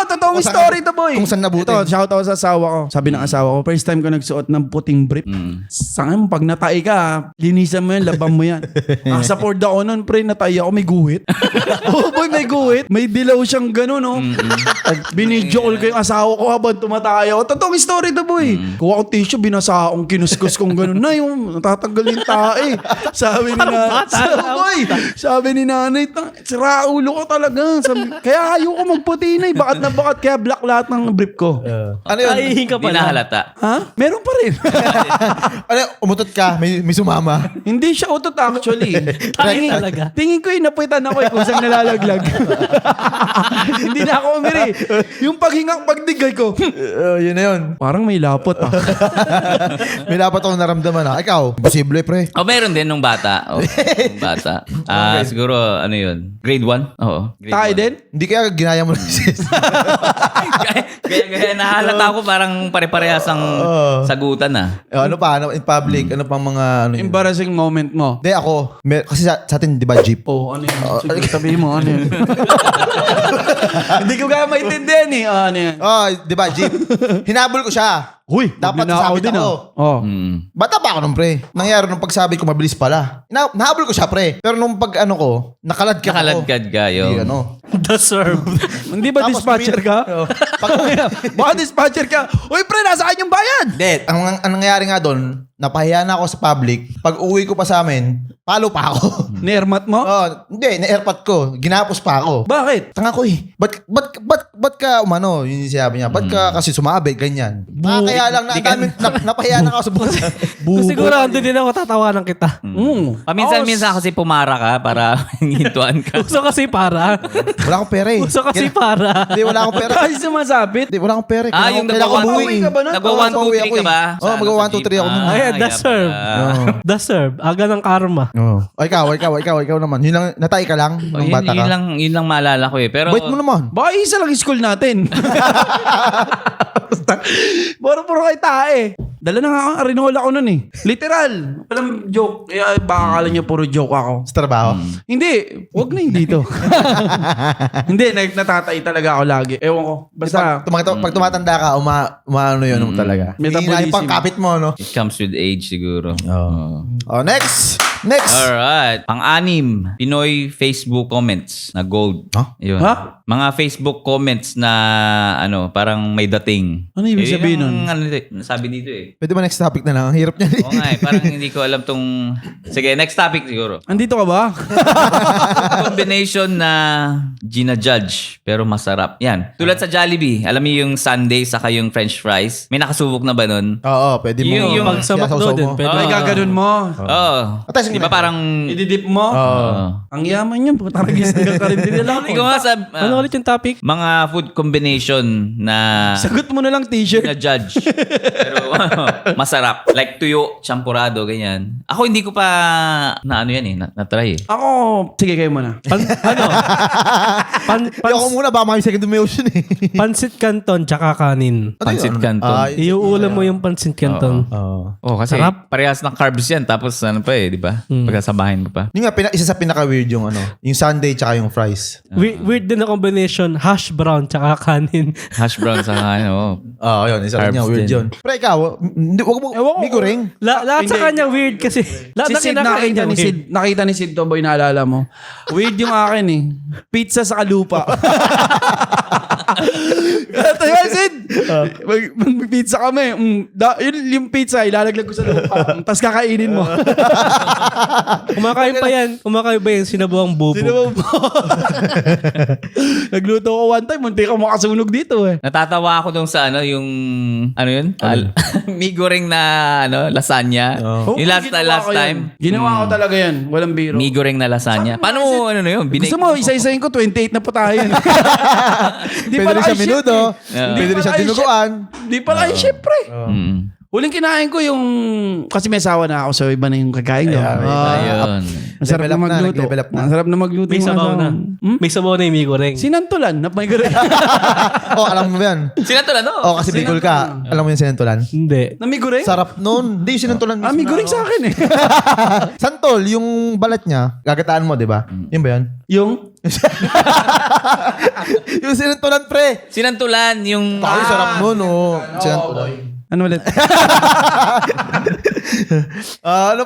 Totoong story to boy. Kung saan nabutin. Ito, shout out sa asawa ko. Sabi ng asawa ko, first time ko nagsuot ng puting brief. Saan pag natai ka, linisan mo yan, laban mo yan. Sa Ford ako nun, pre, natai ako, may guhit. Boy, may guhit. May dilaw siyang gano'n, no? Binidyo call ko yung asawa ko habang tumatay ako. Totoong story to, boy. Kuha ko tissue, binasa akong kinuskus kong gano'n. Na yung natatanggal yung tae. Sabi ni sabi ni nanay, sira ulo ko talaga. Kaya ayoko magputi na eh. Bakat na bakat. Kaya black lahat ng brief ko. Ano yun? Ay, ka Hindi pala. nahalata. Ha? Meron pa rin. Ano yun? Umutot ka. May sumama. Hindi siya utot actually. Tingin talaga. Tingin ko inapuitan ako kung saan nalalaglag. Hindi na ako umiri. Yung pagdigay ko, Yun na yun. parang may lapot ah. May dapat akong naramdaman ha. Ikaw, imposible pre. Meron din nung bata. Nung bata. Siguro, ano yun? Grade 1? Oo. Grade Tayo 1. din? Hindi kaya ginaya mo lang sis. Kaya nahalata ako parang pare-parehas ang sagutan ah. Ano pa? Ano, in public? Ano pang mga ano yun? Embarrassing moment mo. Hindi ako. Kasi sa atin, di ba, jeep? Oh, ano yun? Sige, sabihin mo, ano yun? Hindi ko kaya maintindihan eh. Ano yan? Di ba, jeep? Hinabol ko siya. Huy, Dapat magnanakaw sasabit ako. Oh. Bata pa ako nung pre. Nangyari nung pagsabi ko mabilis pala. Nahabol ko siya pre. Pero nung pag ano ko, nakaladkad ako. Nakaladkad ka, Hindi yo. ano. Deserve. Hindi ba Tapos dispatcher ka? Baka dispatcher ka. Uy, pre, nasaan yung bayad? Hindi. Ang nangyari nga doon, napahiya na ako sa public. Pag uwi ko pa sa amin, palo pa ako. Nermat mo? Hindi, na-airpot ko. Ginapos pa ako. Bakit? Tanga ko eh. Ba't ka umano? Yun yung sinabi niya. Ba't ka kasi sumabi? Ganyan. Kaya lang napahiya na ako sa buhay. Siguro ando din ako tatawanan kita. Paminsan-minsan kasi pumara ka para hintuan ka. Uso kasi para. Wala akong pera eh. Uso kasi para. Hindi, wala akong pera. Kasi sumasabit. Hindi, wala akong pera. Yung Kailangan ko buwi. nagwa-1, 2, 3 Nagwa 1, 2, 3 ka ba? Magwa 1, 2, 3 ako nun. Ay, deserve. Deserve. Aga ng karma. Oh. O, ikaw naman. Yun lang, natay ka lang nung Yun, bata ka. yun lang maalala ko eh. Pero, Bait mo naman. Baka isa lang yung school natin. Puro kay tae. Dala na nga ako, Arinola ko nun eh. Literal. Walang joke. Kaya baka akala niya puro joke ako. Sa trabaho. Hindi. Huwag na yung dito. Hindi, natatay talaga ako lagi. Ewan ko. Basta, Pag tumatanda ka, umaano yun talaga. Metabolism. Hindi na yung pangkapit mo, no? it comes with age siguro. Oh, next! Alright. Pang-anim, Pinoy Facebook comments na gold. Huh? Yun. Ha? Mga Facebook comments na parang may dating. Ano ibig sabihin nun? Sabi dito eh. Pwede ba next topic na lang? Ang hirap niya. Oo nga eh. Parang hindi ko alam tong... Sige, next topic siguro. andito ka ba? Combination na gina-judge pero masarap. Yan. Tulad sa Jollibee. Alam mo yung sundae saka yung french fries? May nakasubok na ba nun? Oo, pwede mo. Yung Pag sa McDo din, pwede. Ay, gaganon mo. Oo. Atas, Di ba parang... Ididip mo. Ang yaman yun. Puta nagis hanggang karindin lang Hindi ko nga sa... Ano ulit yung topic? mga food combination na... Sagot mo na lang t-shirt. na judge. Pero masarap. Like tuyo, champurado, ganyan. Ako hindi ko pa na ano yan eh, na-try eh. Ako, sige kayo muna. Ako muna, baka may second emotion eh. Pansit canton tsaka kanin. Pansit canton. Iuulam mo yung pansit canton. Oh, kasi Sarap. parehas ng carbs yan. Tapos ano pa eh, di ba? Pagkasabahin mo pa. Yung nga, isa sa pinaka-weird yung yung sundae tsaka yung fries. Weird din na combination, hash brown tsaka kanin. Hash brown sa ano. Oo, yun. Isa rin Carbs yung weird din. yun. Pero ikaw, wag mo, Ewan ko. may goreng. Lahat sa Hindi. kanya weird kasi. Lahat Si na Sid, kinakain niya weird. nakita ni Sid Toboy, naalala mo. Weird yung akin eh. Pizza sa kalupa. Ito yun, Sid. Mag-pizza kami. Yung pizza, ilalaglag ko sa lupa. Tapos kakainin mo. Kumakain pa yan. Kumakain ba yan? Sinabuang bubo. Sino ba? Nagluto ko one time, munti ka makasunog dito eh. Natatawa ako dun sa ano, yung ano yun? Mi goreng na lasagna. Yung last Ginawa ko time. yan. Ginawa ko talaga yan. Walang biro. Mi goreng na lasagna. Paano mo ano na yun? Gusto mo, isa-isahin ko, 28 na po tayo. Hindi Pwede rin siya minuto. Pwede rin siya dinuguan. Hindi pala ay syempre. Mm. Huling kinain ko yung... Kasi may asawa na ako, so iba na yung kakain ko. Ayun. Masarap Level na up na, magluto. nag-level up na. Masarap na magluto. May yung sabaw asawa. na. May sabaw na yung mi goreng. Sinantulan, na may gare. Alam mo ba yan? Sinatulan no? Kasi Bicol ka. Alam mo yung sinantulan? Hindi. Na may gure? Sarap nun. Hindi yung sinantulan mismo. May gure sa akin eh. Santol, yung balat niya, gagataan mo, di ba? Yun ba yan? Yung? Yung sinantulan, pre. Sinantulan yung... Ay, sarap nun, oh. Sinantulan. Ano ulit? Ano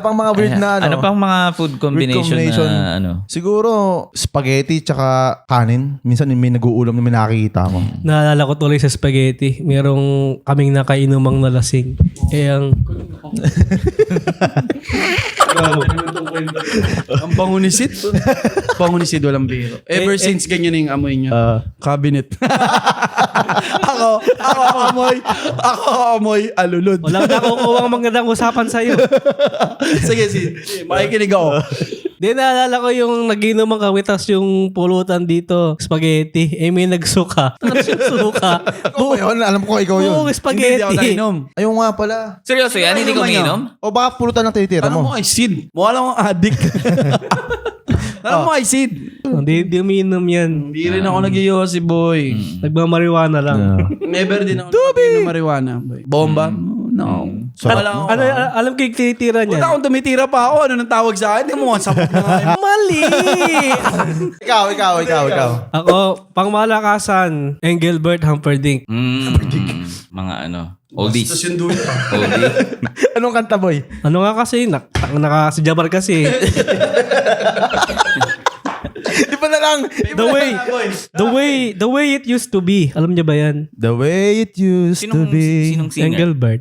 pang mga weird na Ano pang mga food combination, na ano? Siguro, spaghetti tsaka kanin. Minsan may nag-uulam na may nakikita ko. Naalala ko tuloy sa spaghetti. Merong kaming nakainumang nalasing. Eh, ang... Ang bango ni Sid. Bango ni Sid, walang biro. Ever since ganyan yung amoy niya. Cabinet. Ako amoy alulod. Walang nakukuha ang magandang usapan sa'yo. Sige, Sid. Makikinig ako. Di naalala ko yung naginom ang kami tapos yung pulutan dito, spaghetti. Eh may nagsuka. Tapos yung suka. Ikaw ba yun? Alam ko ikaw yun. Buong Hindi ako spaghetti. nainom. Ayun nga pala. Seryoso yan? Hindi ko uminom? O baka pulutan ng tinitira Alam mo. mo kay Sid. Mukha lang akong addict. Alam mo kay Sid. Hindi umiinom yan. Hindi rin ako nag-iyosi, boy. Nagmamariwana lang. Never din ako nag-inom ng marijuana, boy. Bomba? No. So, wala ako. Alam ko yung tinitira Punta niya. akong tumitira pa ako. Ano nang tawag sa akin? Hindi mo, sabog na nga yun. Mali! Ikaw. Ako, pangmalakasan, Engelbert Humperdinck. Mga ano, oldies. Tapos yung dulo. Oldie. Anong kanta, boy? Ano nga kasi, si Jabar kasi. Di ba na lang? The way it used to be. Alam niya ba yan? The way it used to be. Sinong singer? Engelbert.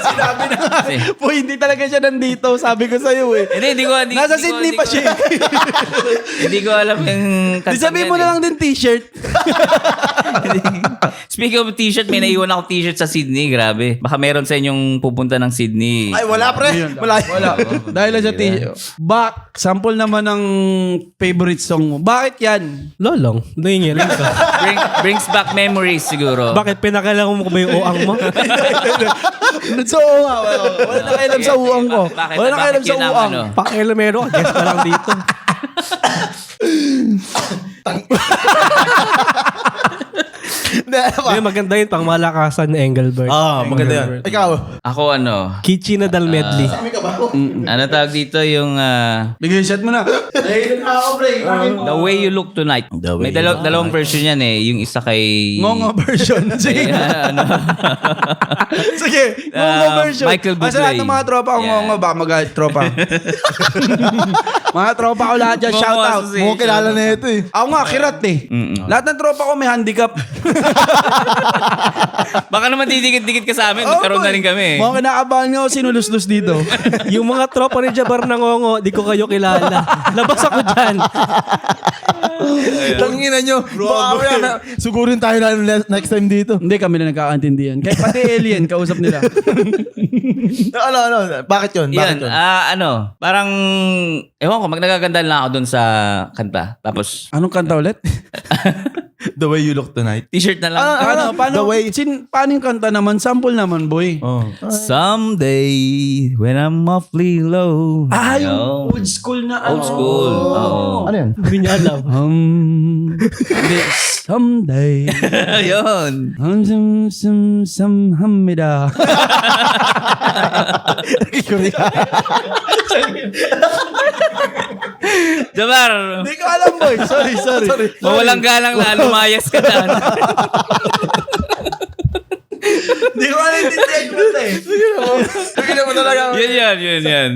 Sinabi na nga. Boy, hindi talaga siya nandito. Sabi ko sa'yo eh. Hindi ko. Nasa Sydney pa siya. Hindi ko alam yung Di sabihin mo na lang din t-shirt. Speaking of t-shirt, may naiwan ako t-shirt sa Sydney. Grabe. Baka meron sa inyong pupunta ng Sydney. Ay, wala pre. Wala. Dahil lang sa sample naman ng favorite song mo. Bakit yan? Lolong, nangingiling ka. Brings back memories siguro. Bakit pinakala mo ba yung uang mo? So, wala na kailam sa uang ko. Bakit? Wala na kailam Bakit sa yun ang uang. ano? Pakialamero, guess ka lang dito. Yung maganda yun, pang malakasan ni Engelbert. Maganda yan. Ikaw. Ako ano? Kichi na dal medley. Ano tawag dito yung Bigay shot mo na. Nahihilin na ako, pre. The Way You Look Tonight. May dalawang version yan eh. Yung isa kay... Ngongo version. Sige. ano? Sige. Ngongo version. Michael Bublé. Sa lahat ng mga tropa ko, Yeah. ngongo ba? Mag-ahit tropa. Mga tropa ko lahat dyan, Ngongo shout out. Association. Mo kilala na ito eh. Ako nga, kirat eh. Lahat ng tropa ko may handicap. Baka naman didikit-dikit ka sa amin. Magkaroon na rin kami. Mga kinakabahan nga ako sinulus-lus dito. Yung mga tropa ni Jabar na ngongo, di ko kayo kilala. Labas ako dyan. Tangina nyo. Baka sugurin tayo na next time dito. Hindi kami na nagkakaintindihan. Kaya pati alien, kausap nila. Ano? Bakit yun? Yan, parang, ewan ko, magnagagandaan lang ako dun sa kanta. Tapos, Anong kanta ulit? The Way You Look Tonight. t-shirt na lang. Paano, The way- paano yung kanta naman? Sample naman, boy. Someday, when I'm awfully low. Yung old school na Old school. Oo. Ano yan? Hindi niya alam. Hindi, someday. Yun. Hamida. Jabar, Hindi ko alam, boy. Sorry. mawalang galang na lumayas ka na. Hindi ko alam yung kanta eh. Hindi mo talaga. Yun.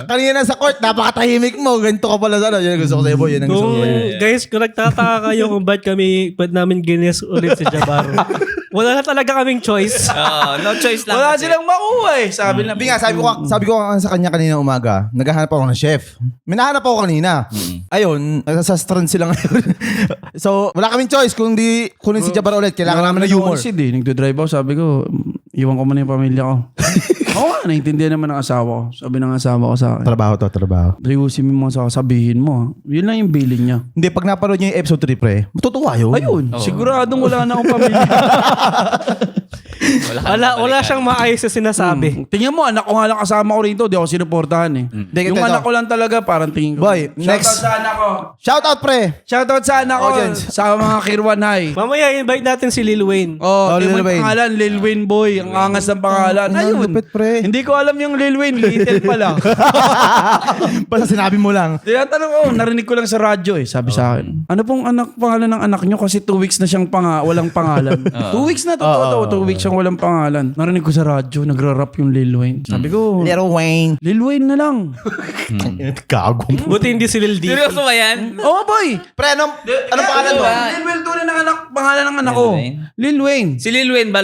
Kanina sa court, napakatahimik mo. Ganito ka pala sana. Yan ang gusto ko sa'yo, boy. Yan ang gusto ko sa'yo. Guys, kung nagtataka kayo kung ba't ba't namin ginis ulit si Jabar. Wala na talaga kaming choice. No choice lang. Wala kasi. silang makuha eh. Sabi na. Hindi nga, sabi ko sa kanya kanina umaga, naghahanap ako ng chef. May nahanap ako kanina. Ayun, nasa strand sila ngayon. So, wala kaming choice. Kung kunin si Jabar ulit, kailangan namin ng humor. Nagdo-drive ako. Sabi ko, iwan ko muna yung pamilya ko. Oo nga, naintindihan naman ng asawa ko. Sabi ng asawa ko sa akin. Trabaho. Ayusin mo sa sabihin mo. Yun lang yung billing niya. Hindi, pag napanood niya yung episode 3, pre, matutuwa yun. Ayun, siguradong wala na akong pamilya. Wala siyang maayos na sinasabi. Tingnan mo, anak ko nga lang kasama ko rito. Di ako sinuportahan eh. Yung Ito. anak ko lang talaga, parang tingin ko. Boy, next. Shoutout sa anak ko. Shout out, pre! Shoutout sa anak ko. Audience. Sa mga Kirwan High. Mamaya, invite natin si Lil Wayne. Oh, Lil Lil Wayne. pangalan, Lil Wayne Boy. Ang angas ng pangalan. Ayun. lupit, pre. Hindi ko alam yung Lil Wayne. Little pala. Basta sinabi mo lang. Tinatanong ko, narinig ko lang sa radyo eh. Sabi sa akin, ano pong pangalan ng anak nyo? Kasi 2 weeks na siyang walang pangalan. 2 weeks na, totoo. 2 weeks siyang walang pangalan. Narinig ko sa radyo, nagra-rap yung Lil Wayne. Sabi ko, Little Wayne. Lil Wayne na lang. Gago. Buti hindi si Lil D. Seryoso ba yan? Oo, boy. Pre, anong pangalan mo? Lil Wayne tunay ng pangalan ng anak ko. Lil Wayne? Lil Wayne. Si Lil Wayne ba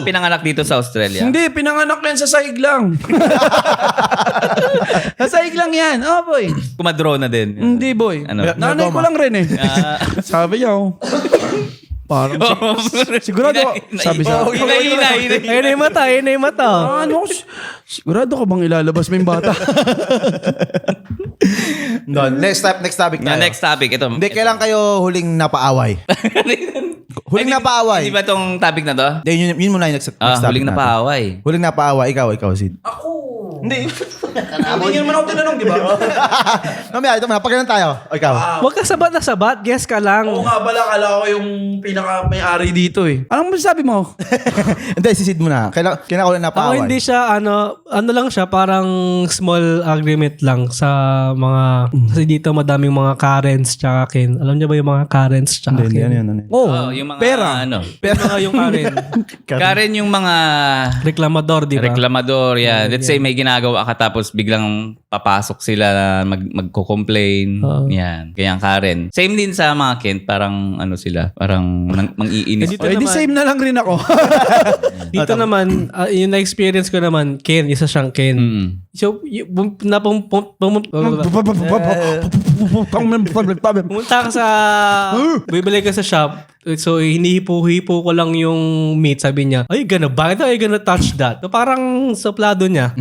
pinanganak dito sa Australia? Hindi, pinanganak yan sa saig lang. Sa saig lang yan. Oo, boy. Kumadro na din. Hindi, boy. Ano? Nanay ko lang rin eh. Sabi niya, oh. Parang, sigurado, sabi sa Hina. Ayun na yung mata. ano, sigurado ka bang ilalabas mo yung bata? No, next topic tayo. Next topic, ito. Hindi, kailan kayo huling napaaway? Huling napaaway? Hindi ba tong topic na to? Hindi, yun muna yung next topic Huling natin. napaaway. Huling napaaway. Ikaw, Sid. Ako. Hindi. Hindi niyo naman ako tinanong, di ba? Mamaya, ito muna. Pagkalan tayo. O, ikaw. Huwag ka sabat na sabat. Guess ka lang. Oo nga, bala, kala ko yung pinaka-may-ari dito eh. Anong masasabi mo? Hindi, si Sid muna. Kailan ko huling Ako napaaway? hindi siya, ano lang siya, parang small agreement lang sa mga, kasi dito madaming mga Karens tsaka Ken. Alam niyo ba yung mga Karens tsaka Hindi, Ken? ano. Oh, Yung mga pera. Pero mga yung Karen, Karen yung mga reklamador, di ba? reklamador, yan. Let's say may ginagawa ka tapos biglang papasok sila na magko-complain. Yan. Kaya Karen. Same din sa mga Kent, parang ano sila, parang mang-iinis. Dito di naman- same na lang rin ako. Dito naman, yung na-experience ko naman, Ken, isa siyang Ken. So, Pumunta ka sa... Bibili ka sa shop. So, hinihipo-hipo ko lang yung meat. Sabi niya, ay, gano'n. Bakit ay gonna touch that? So, parang suplado niya.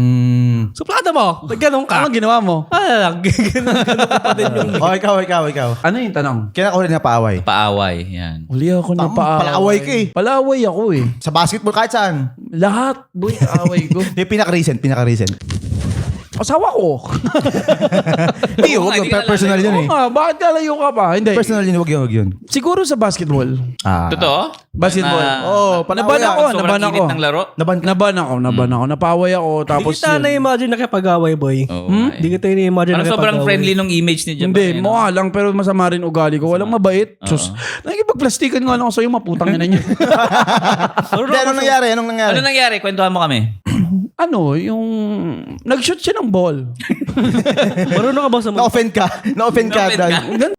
Suplado mo. Ba't ganun ka? Anong ginawa mo? Lang. Ganun pa din yung... Oh, ikaw. Ano yung tanong? Kailan ako rin napaaway? Paaway. Yan. Huli ako na Palaaway ka eh. Palaaway ako eh. Sa basketball, kahit saan. Lahat, boy, away ko. Yung pinaka-recent. Asawa ko. Hindi, Oo nga, wag hindi yun. ka Personal yun Oo eh. nga, bakit kalayo ka pa? Hindi. Personal yun, wag yun. Siguro sa basketball. Totoo? Basketball. Oo, Naban ako, Sobrang naban init ako. ng laro? Naban ako. Napaway ako. Hindi Tapos kita yun. na-imagine na kapag-away, boy. Oo. Hindi kita na-imagine na Parang sobrang kapag-away. friendly nung image ni Jabbar. Hindi, eh, no? mukha lang pero masama rin ugali ko. Walang mabait. Sus, nakikipagplastikan nga lang ako sa'yo, maputang ina niya. Hindi, anong nangyari? Ano nangyari? Kwentuhan mo kami. Ano, yung... Nag-shoot siya ng ball. Marunong ka ba sa Na-offend ka? Na-offend ka? dahil-